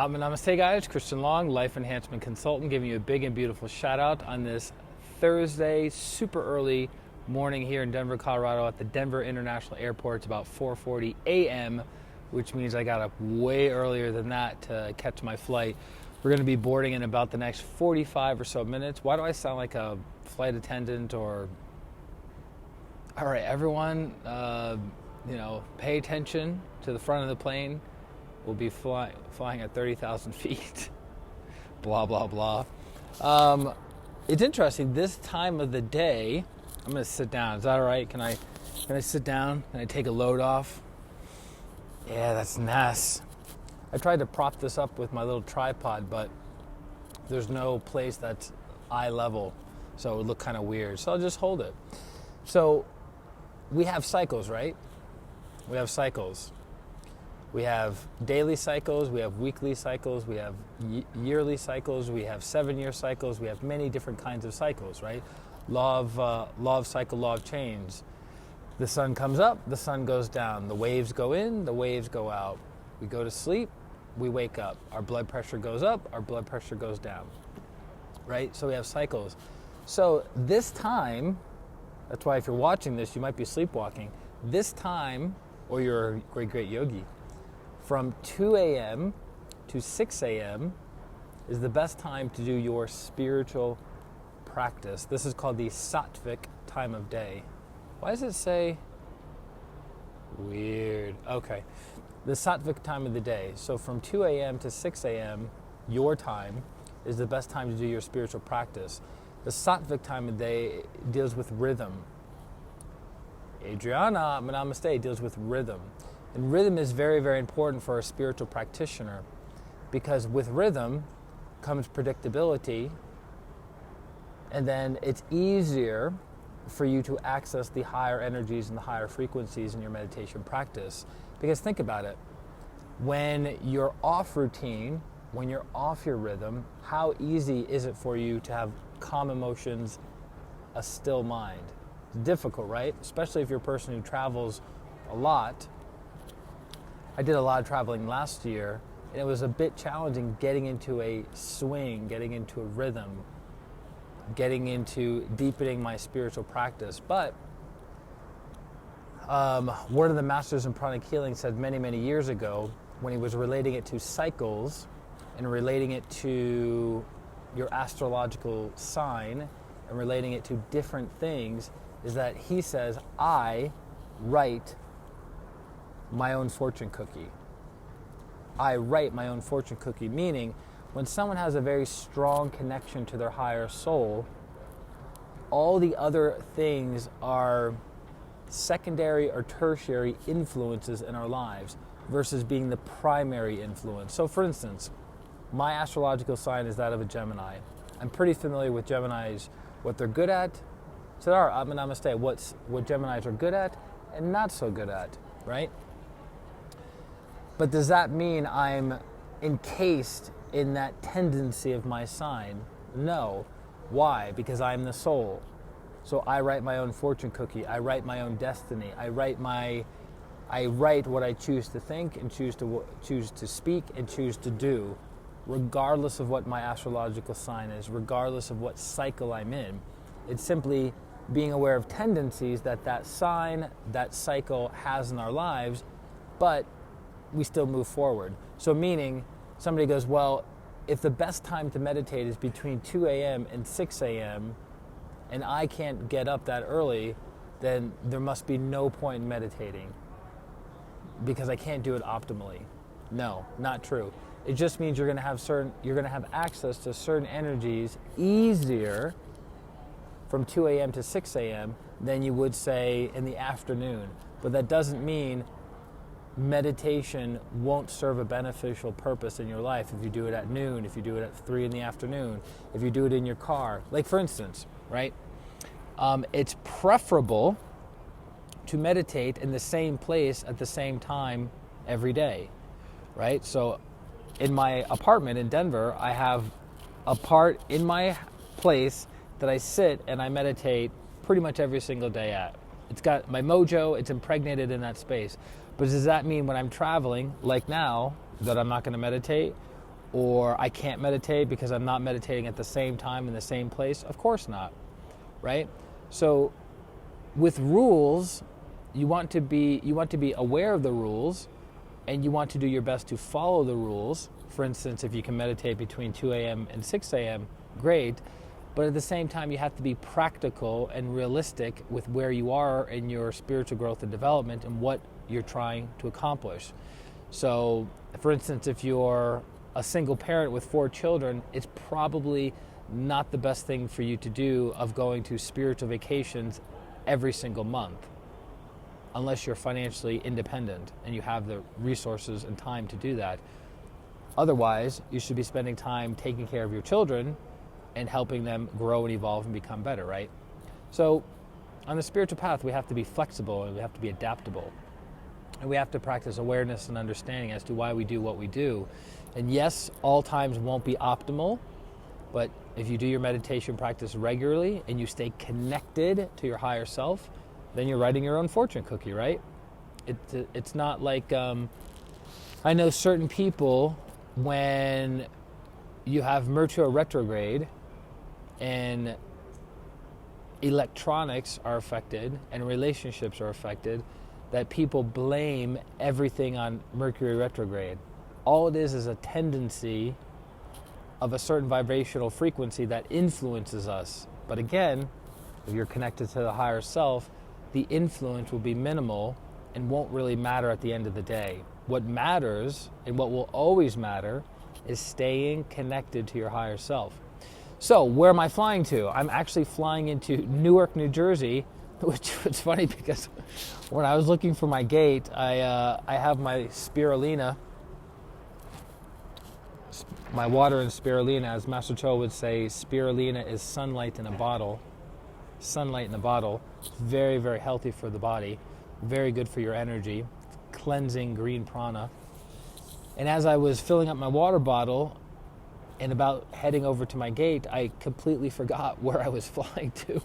Namaste guys, Christian Long, Life Enhancement Consultant, giving you a big and beautiful shout out on this Thursday, super early morning here in Denver, Colorado at the Denver International Airport. It's about 4:40 a.m., which means I got up way earlier than that to catch my flight. We're going to be boarding in about the next 45 or so minutes. Why do I sound like a flight attendant or... All right, everyone, pay attention to the front of the plane. We'll be flying at 30,000 feet. Blah, blah, blah. It's interesting. This time of the day, I'm going to sit down. Is that all right? Can I sit down? Can I take a load off? Yeah, that's nice. I tried to prop this up with my little tripod, but there's no place that's eye level, so it would look kind of weird. So I'll just hold it. So we have cycles, right? We have cycles. We have daily cycles, we have weekly cycles, we have yearly cycles, we have 7-year cycles, we have many different kinds of cycles, right? Law of cycle, law of change. The sun comes up, the sun goes down. The waves go in, the waves go out. We go to sleep, we wake up. Our blood pressure goes up, our blood pressure goes down, right? So we have cycles. So this time, that's why if you're watching this, you might be sleepwalking. This time, or you're a great, great yogi, from 2 a.m. to 6 a.m. is the best time to do your spiritual practice. This is called the Sattvic time of day. Why does it say weird? Okay. The Sattvic time of the day. So from 2 a.m. to 6 a.m., your time is the best time to do your spiritual practice. The Sattvic time of day deals with rhythm. Adriana, namaste, deals with rhythm. And rhythm is very, very important for a spiritual practitioner because with rhythm comes predictability, and then it's easier for you to access the higher energies and the higher frequencies in your meditation practice. Because think about it, when you're off routine, when you're off your rhythm, how easy is it for you to have calm emotions, a still mind? It's difficult, right? Especially if you're a person who travels a lot. I did a lot of traveling last year, and it was a bit challenging getting into a swing, getting into a rhythm, getting into deepening my spiritual practice. But one of the masters in pranic healing said many, many years ago, when he was relating it to cycles and relating it to your astrological sign and relating it to different things, is that he says, I write my own fortune cookie. I write my own fortune cookie, meaning when someone has a very strong connection to their higher soul, all the other things are secondary or tertiary influences in our lives versus being the primary influence. So for instance, my astrological sign is that of a Gemini. I'm pretty familiar with Geminis, what they're good at. So there are, namaste, what Geminis are good at and not so good at, right? But does that mean I'm encased in that tendency of my sign? No. Why? Because I'm the soul. So I write my own fortune cookie. I write my own destiny. I write what I choose to think and choose to speak and choose to do, regardless of what my astrological sign is, regardless of what cycle I'm in. It's simply being aware of tendencies that sign, that cycle has in our lives, but we still move forward. So meaning, somebody goes, well, if the best time to meditate is between 2 a.m. and 6 a.m., and I can't get up that early, then there must be no point in meditating because I can't do it optimally. No, not true. It just means you're going to have access to certain energies easier from 2 a.m. to 6 a.m. than you would say in the afternoon. But that doesn't mean meditation won't serve a beneficial purpose in your life if you do it at noon, if you do it at 3 in the afternoon, if you do it in your car. Like for instance, right? It's preferable to meditate in the same place at the same time every day, right? So in my apartment in Denver, I have a part in my place that I sit and I meditate pretty much every single day at. It's got my mojo, it's impregnated in that space. But does that mean when I'm traveling, like now, that I'm not going to meditate? or I can't meditate because I'm not meditating at the same time in the same place. Of course not, right? So with rules, you want to be aware of the rules, and you want to do your best to follow the rules. For instance, if you can meditate between 2 a.m. and 6 a.m., great. But at the same time, you have to be practical and realistic with where you are in your spiritual growth and development and what you're trying to accomplish. So, for instance, if you're a single parent with 4 children, it's probably not the best thing for you to do of going to spiritual vacations every single month, unless you're financially independent and you have the resources and time to do that. Otherwise, you should be spending time taking care of your children and helping them grow and evolve and become better, right? So on the spiritual path, we have to be flexible and we have to be adaptable. And we have to practice awareness and understanding as to why we do what we do. And yes, all times won't be optimal, but if you do your meditation practice regularly and you stay connected to your higher self, then you're writing your own fortune cookie, right? It's not like, I know certain people, when you have Mercury retrograde and electronics are affected and relationships are affected, that people blame everything on Mercury retrograde. All it is a tendency of a certain vibrational frequency that influences us. But again, if you're connected to the higher self, the influence will be minimal and won't really matter at the end of the day. What matters, and what will always matter, is staying connected to your higher self. So, where am I flying to? I'm actually flying into Newark, New Jersey, which was funny because when I was looking for my gate, I have my spirulina, my water in spirulina. As Master Cho would say, spirulina is sunlight in a bottle. Sunlight in a bottle. Very, very healthy for the body. Very good for your energy. Cleansing green prana. And as I was filling up my water bottle and about heading over to my gate, I completely forgot where I was flying to.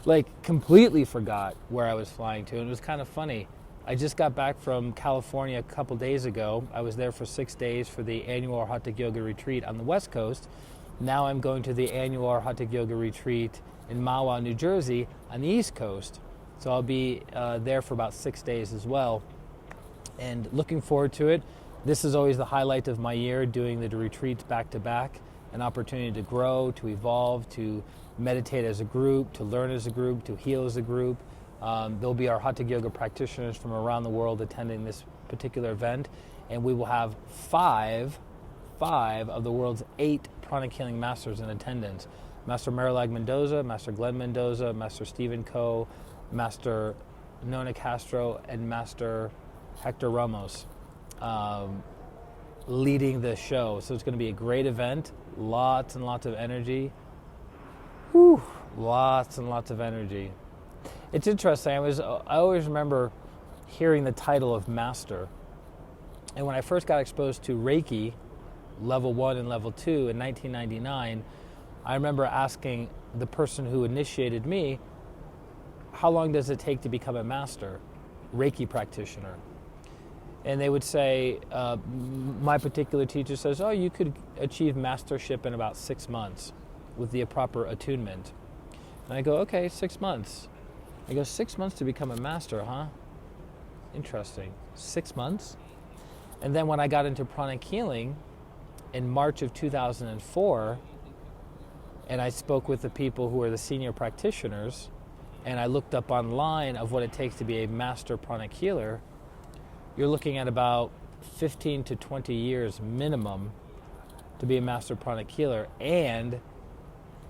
Like, completely forgot where I was flying to. And it was kind of funny. I just got back from California a couple days ago. I was there for 6 days for the annual Hatha Yoga retreat on the West Coast. Now I'm going to the annual Hatha Yoga retreat in Mahwah, New Jersey on the East Coast. So I'll be there for about 6 days as well. And looking forward to it. This is always the highlight of my year, doing the retreats back to back. An opportunity to grow, to evolve, to meditate as a group, to learn as a group, to heal as a group. There'll be our Hatha Yoga practitioners from around the world attending this particular event. And we will have five of the world's 8 pranic healing masters in attendance. Master Marilag Mendoza, Master Glenn Mendoza, Master Stephen Coe, Master Nona Castro, and Master Hector Ramos leading the show. So it's going to be a great event. Lots and lots of energy. Whew, lots and lots of energy. It's interesting. I always remember hearing the title of Master. And when I first got exposed to Reiki, level 1 and level 2 in 1999, I remember asking the person who initiated me, how long does it take to become a master, Reiki practitioner? And they would say, my particular teacher says, oh, you could achieve mastership in about 6 months with the proper attunement. And I go, okay, 6 months. I go, 6 months to become a master, huh? Interesting. 6 months? And then when I got into pranic healing in March of 2004, and I spoke with the people who are the senior practitioners, and I looked up online of what it takes to be a master pranic healer, you're looking at about 15 to 20 years minimum to be a master pranic healer, and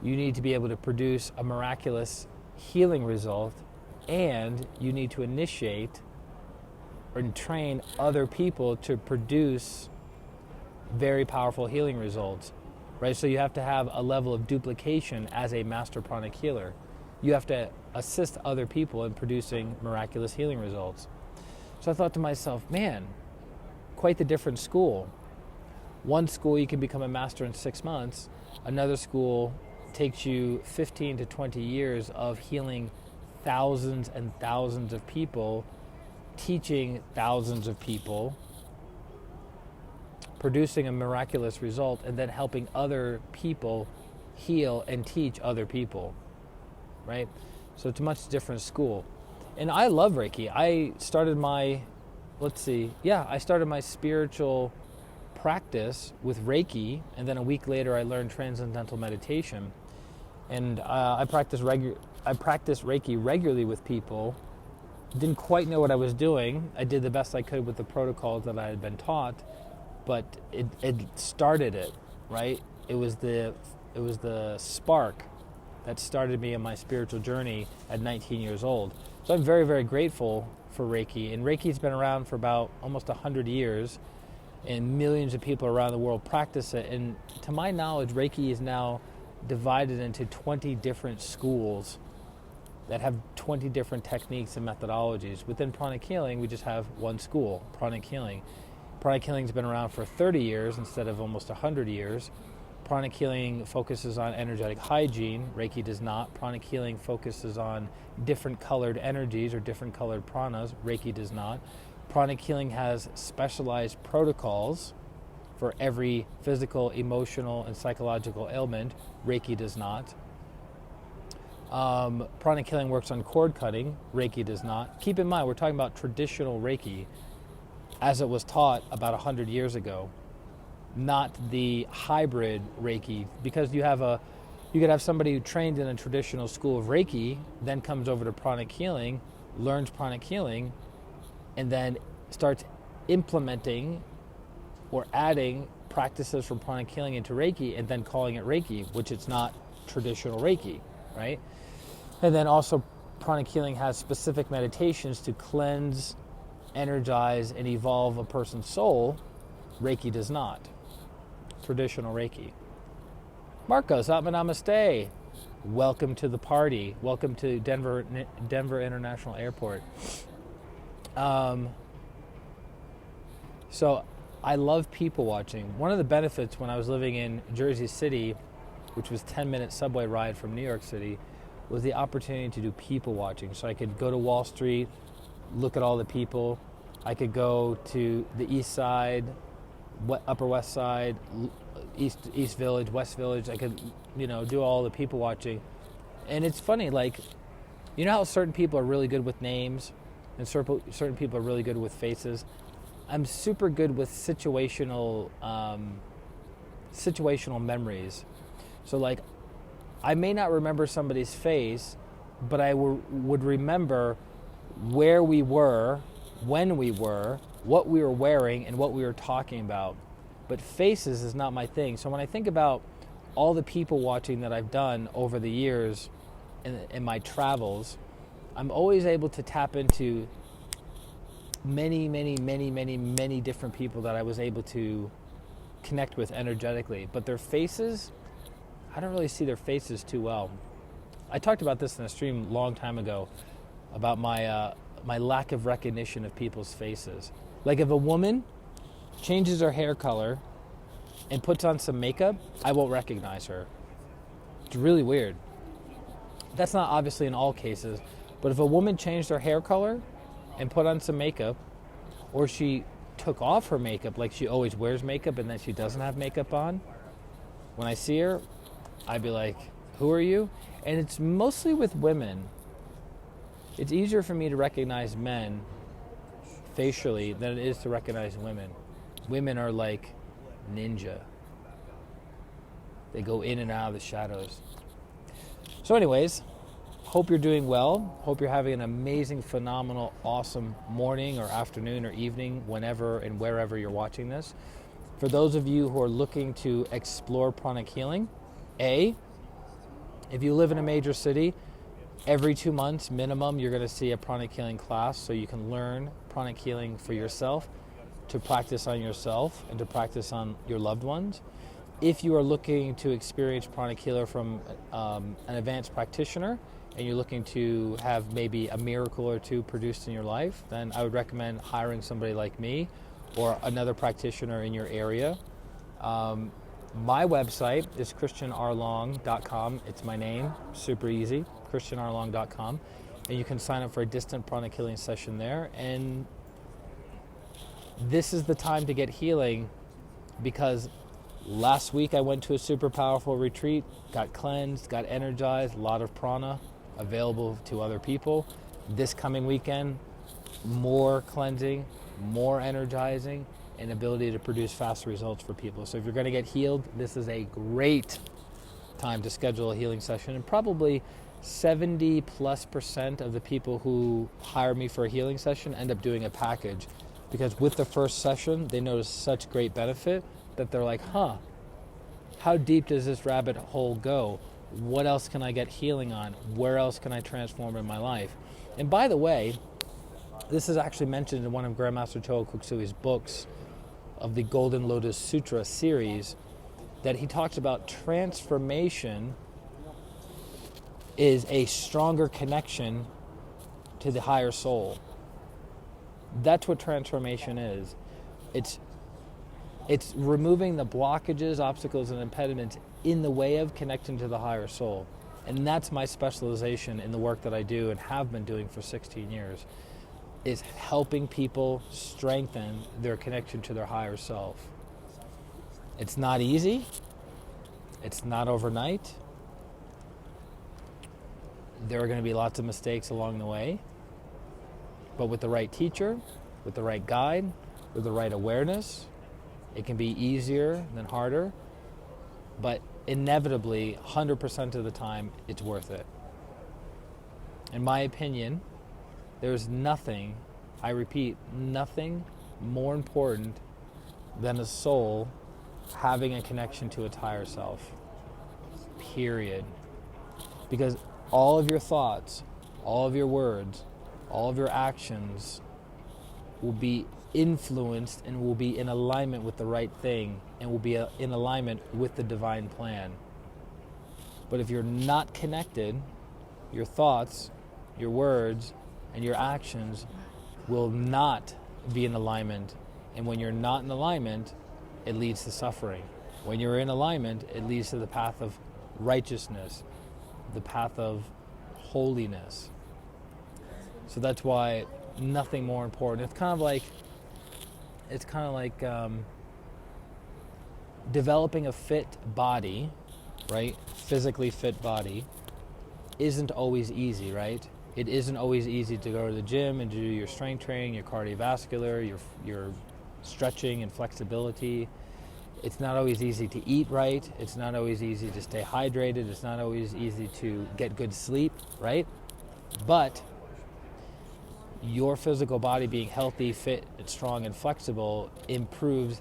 you need to be able to produce a miraculous healing result, and you need to initiate or train other people to produce very powerful healing results, right? So you have to have a level of duplication as a master pranic healer. You have to assist other people in producing miraculous healing results. So I thought to myself, man, quite the different school. One school you can become a master in 6 months. Another school takes you 15 to 20 years of healing thousands and thousands of people, teaching thousands of people, producing a miraculous result, and then helping other people heal and teach other people, right? So it's a much different school. And I love Reiki. I started my spiritual practice with Reiki, and then a week later I learned transcendental meditation. And I practice Reiki regularly with people. Didn't quite know what I was doing. I did the best I could with the protocols that I had been taught, but it started it, right? It was the spark that started me on my spiritual journey at 19 years old. So I'm very, very grateful for Reiki. And Reiki's been around for about almost 100 years, and millions of people around the world practice it. And to my knowledge, Reiki is now divided into 20 different schools that have 20 different techniques and methodologies. Within pranic healing, we just have one school, pranic healing. Pranic healing's been around for 30 years instead of almost 100 years. Pranic healing focuses on energetic hygiene. Reiki does not. Pranic healing focuses on different colored energies or different colored pranas. Reiki does not. Pranic healing has specialized protocols for every physical, emotional, and psychological ailment. Reiki does not. Pranic healing works on cord cutting. Reiki does not. Keep in mind, we're talking about traditional Reiki as it was taught about 100 years ago, not the hybrid Reiki, because you could have somebody who trained in a traditional school of Reiki, then comes over to pranic healing, learns pranic healing, and then starts implementing or adding practices from pranic healing into Reiki, and then calling it Reiki, which it's not traditional Reiki, right? And then also pranic healing has specific meditations to cleanse, energize, and evolve a person's soul. Reiki does not. Traditional Reiki. Marcos, Atma Namaste. Welcome to the party. Welcome to Denver International Airport. So I love people watching. One of the benefits when I was living in Jersey City, which was 10-minute subway ride from New York City, was the opportunity to do people watching. So I could go to Wall Street, look at all the people. I could go to the East Side, Upper West Side, East Village, West Village. I could, do all the people watching. And it's funny, like, you know how certain people are really good with names and certain people are really good with faces? I'm super good with situational memories. So, like, I may not remember somebody's face, but I would remember where we were, when we were, what we were wearing, and what we were talking about. But faces is not my thing. So when I think about all the people watching that I've done over the years in my travels, I'm always able to tap into many different people that I was able to connect with energetically. But their faces, I don't really see their faces too well. I talked about this in a stream a long time ago about my lack of recognition of people's faces. Like, if a woman changes her hair color and puts on some makeup, I won't recognize her. It's really weird. That's not obviously in all cases, but if a woman changed her hair color and put on some makeup, or she took off her makeup, like she always wears makeup and then she doesn't have makeup on, when I see her, I'd be like, who are you? And it's mostly with women. It's easier for me to recognize men facially than it is to recognize women. Women are like ninja. They go in and out of the shadows. So anyways, hope you're doing well. Hope you're having an amazing, phenomenal, awesome morning or afternoon or evening, whenever and wherever you're watching this. For those of you who are looking to explore pranic healing, if you live in a major city, every 2 months minimum, you're going to see a pranic healing class so you can learn pranic healing for yourself, to practice on yourself and to practice on your loved ones. If you are looking to experience pranic healer from an advanced practitioner and you're looking to have maybe a miracle or two produced in your life, then I would recommend hiring somebody like me or another practitioner in your area. My website is ChristianRLong.com. It's my name, super easy, ChristianRLong.com. And you can sign up for a distant pranic healing session there. And this is the time to get healing because last week I went to a super powerful retreat, got cleansed, got energized, a lot of prana available to other people. This coming weekend, more cleansing, more energizing, and ability to produce fast results for people. So if you're going to get healed, this is a great time to schedule a healing session. And probably 70+% of the people who hire me for a healing session end up doing a package, because with the first session, they notice such great benefit that they're like, how deep does this rabbit hole go? What else can I get healing on? Where else can I transform in my life? And by the way, this is actually mentioned in one of Grandmaster Choa Kuksui's books of the Golden Lotus Sutra series, that he talks about transformation is a stronger connection to the higher soul. That's what transformation is. It's removing the blockages, obstacles, and impediments in the way of connecting to the higher soul. And that's my specialization in the work that I do and have been doing for 16 years, is helping people strengthen their connection to their higher self. It's not easy. It's not overnight. There are going to be lots of mistakes along the way. But with the right teacher, with the right guide, with the right awareness, it can be easier than harder. But inevitably, 100% of the time, it's worth it. In my opinion, there's nothing, I repeat, nothing more important than a soul having a connection to its higher self. Period. Because all of your thoughts, all of your words, all of your actions will be influenced and will be in alignment with the right thing and will be in alignment with the divine plan. But if you're not connected, your thoughts, your words, and your actions will not be in alignment. And when you're not in alignment, it leads to suffering. When you're in alignment, it leads to the path of righteousness, the path of holiness. So that's why nothing more important. It's kind of like developing a fit body, right? Physically fit body isn't always easy, right? It isn't always easy to go to the gym and to do your strength training, your cardiovascular, your stretching and flexibility. It's not always easy to eat right. It's not always easy to stay hydrated. It's not always easy to get good sleep, right? But your physical body being healthy, fit, and strong, and flexible improves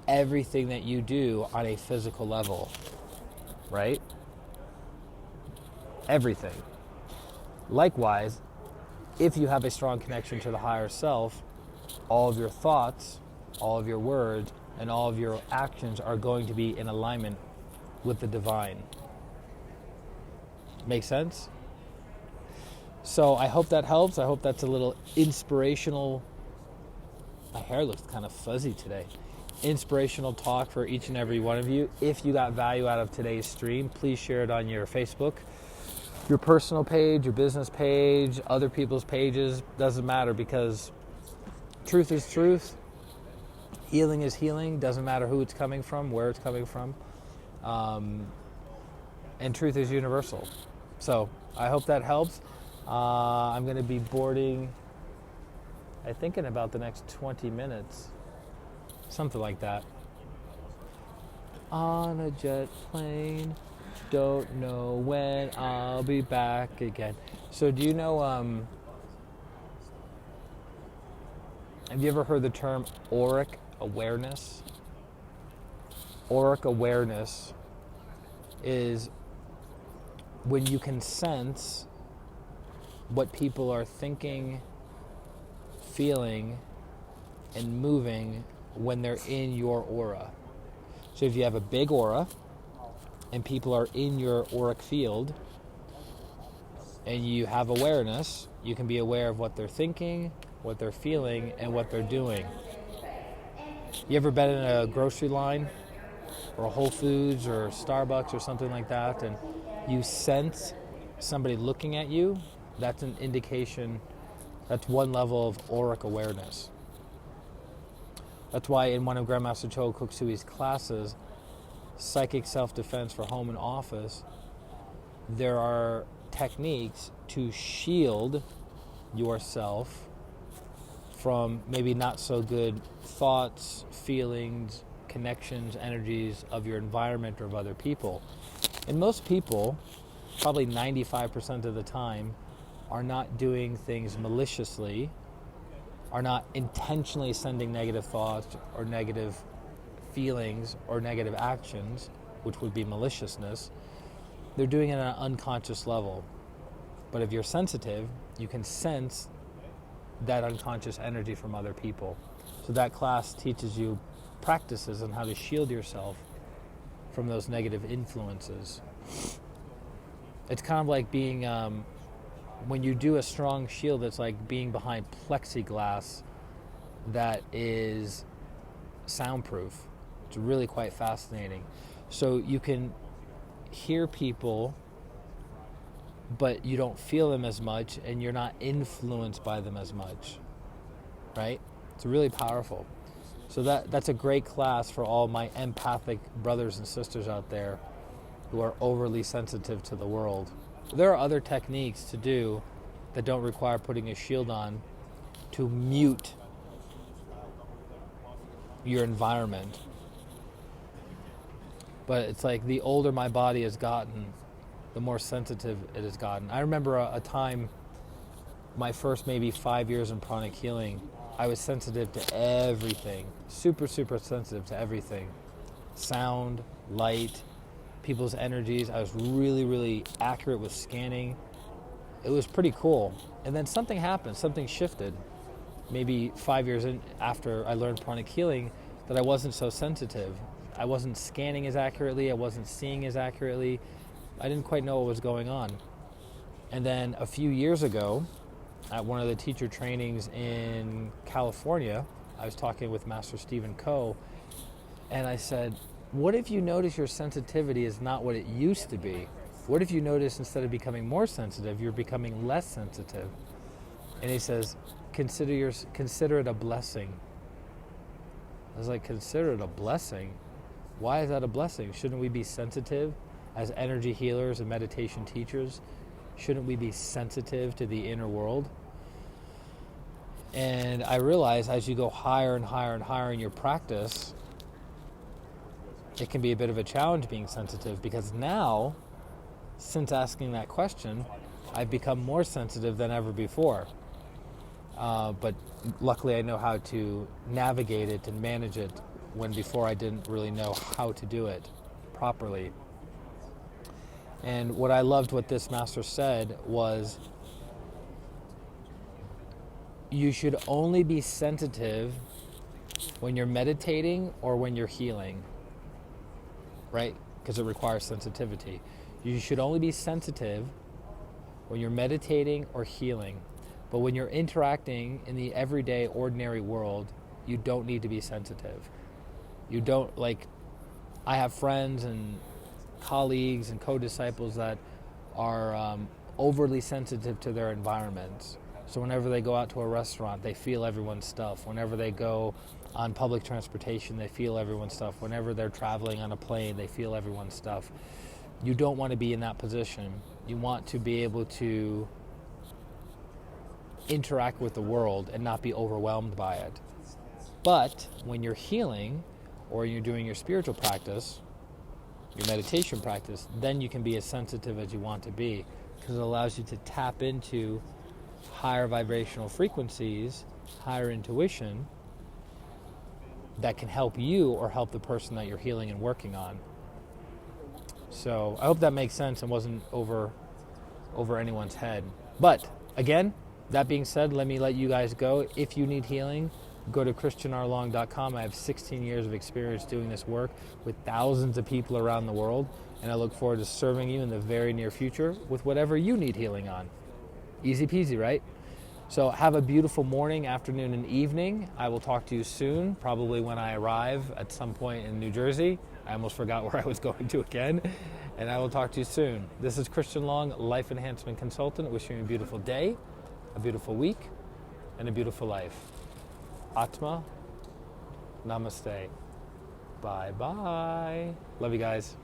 everything that you do on a physical level, right? Everything. Likewise, if you have a strong connection to the higher self, all of your thoughts, all of your words, and all of your actions are going to be in alignment with the divine. Make sense? So I hope that helps. I hope that's a little inspirational. My hair looks kind of fuzzy today. Inspirational talk for each and every one of you. If you got value out of today's stream, please share it on your Facebook, your personal page, your business page, other people's pages. Doesn't matter, because truth is truth. Healing is healing. Doesn't matter who it's coming from, where it's coming from. And truth is universal. So I hope that helps. I'm going to be boarding, I think, in about the next 20 minutes. Something like that. On a jet plane. Don't know when I'll be back again. So do you know, have you ever heard the term auric awareness? Auric awareness is when you can sense what people are thinking, feeling, and moving when they're in your aura. So if you have a big aura and people are in your auric field and you have awareness, you can be aware of what they're thinking, what they're feeling, and what they're doing. You ever been in a grocery line or a Whole Foods or Starbucks or something like that, and you sense somebody looking at you? That's an indication, that's one level of auric awareness. That's why in one of Grandmaster Cho Kuksui's classes, Psychic Self-Defense for Home and Office, there are techniques to shield yourself from maybe not so good thoughts, feelings, connections, energies of your environment or of other people. And most people, probably 95% of the time, are not doing things maliciously, are not intentionally sending negative thoughts or negative feelings or negative actions, which would be maliciousness. They're doing it at an unconscious level. But if you're sensitive, you can sense that unconscious energy from other people. So that class teaches you practices on how to shield yourself from those negative influences. It's kind of like being, when you do a strong shield, it's like being behind plexiglass that is soundproof. It's really quite fascinating. So you can hear people, but you don't feel them as much, and you're not influenced by them as much, right? It's really powerful. So that's a great class for all my empathic brothers and sisters out there who are overly sensitive to the world. There are other techniques to do that don't require putting a shield on to mute your environment. But it's like the older my body has gotten, the more sensitive it has gotten. I remember a time, my first maybe 5 years in pranic healing, I was sensitive to everything. Super, super sensitive to everything. Sound, light, people's energies. I was really, really accurate with scanning. It was pretty cool. And then something happened, something shifted. Maybe 5 years in after I learned pranic healing, that I wasn't so sensitive. I wasn't scanning as accurately, I wasn't seeing as accurately. I didn't quite know what was going on. And then a few years ago, at one of the teacher trainings in California, I was talking with Master Stephen Coe, and I said, what if you notice your sensitivity is not what it used to be? What if you notice instead of becoming more sensitive, you're becoming less sensitive? And he says, consider it a blessing. I was like, consider it a blessing? Why is that a blessing? Shouldn't we be sensitive as energy healers and meditation teachers? Shouldn't we be sensitive to the inner world? And I realize as you go higher and higher and higher in your practice, it can be a bit of a challenge being sensitive, because now, since asking that question, I've become more sensitive than ever before. But luckily I know how to navigate it and manage it, when before I didn't really know how to do it properly. And what I loved what this master said was, you should only be sensitive when you're meditating or when you're healing, right? Because it requires sensitivity. You should only be sensitive when you're meditating or healing. But when you're interacting in the everyday, ordinary world, you don't need to be sensitive. You don't, like, I have friends and colleagues and co-disciples that are overly sensitive to their environments. So whenever they go out to a restaurant, they feel everyone's stuff. Whenever they go on public transportation, they feel everyone's stuff. Whenever they're traveling on a plane, they feel everyone's stuff. You don't want to be in that position. You want to be able to interact with the world and not be overwhelmed by it. But when you're healing, or you're doing your spiritual practice, your meditation practice, then you can be as sensitive as you want to be, because it allows you to tap into higher vibrational frequencies, higher intuition, that can help you or help the person that you're healing and working on. So I hope that makes sense and wasn't over anyone's head. But again, that being said, let me let you guys go. If you need healing, go to ChristianRLong.com. I have 16 years of experience doing this work with thousands of people around the world, and I look forward to serving you in the very near future with whatever you need healing on. Easy peasy, right? So have a beautiful morning, afternoon, and evening. I will talk to you soon, probably when I arrive at some point in New Jersey. I almost forgot where I was going to again. And I will talk to you soon. This is Christian Long, Life Enhancement Consultant, wishing you a beautiful day, a beautiful week, and a beautiful life. Atma, Namaste. Bye-bye. Love you guys.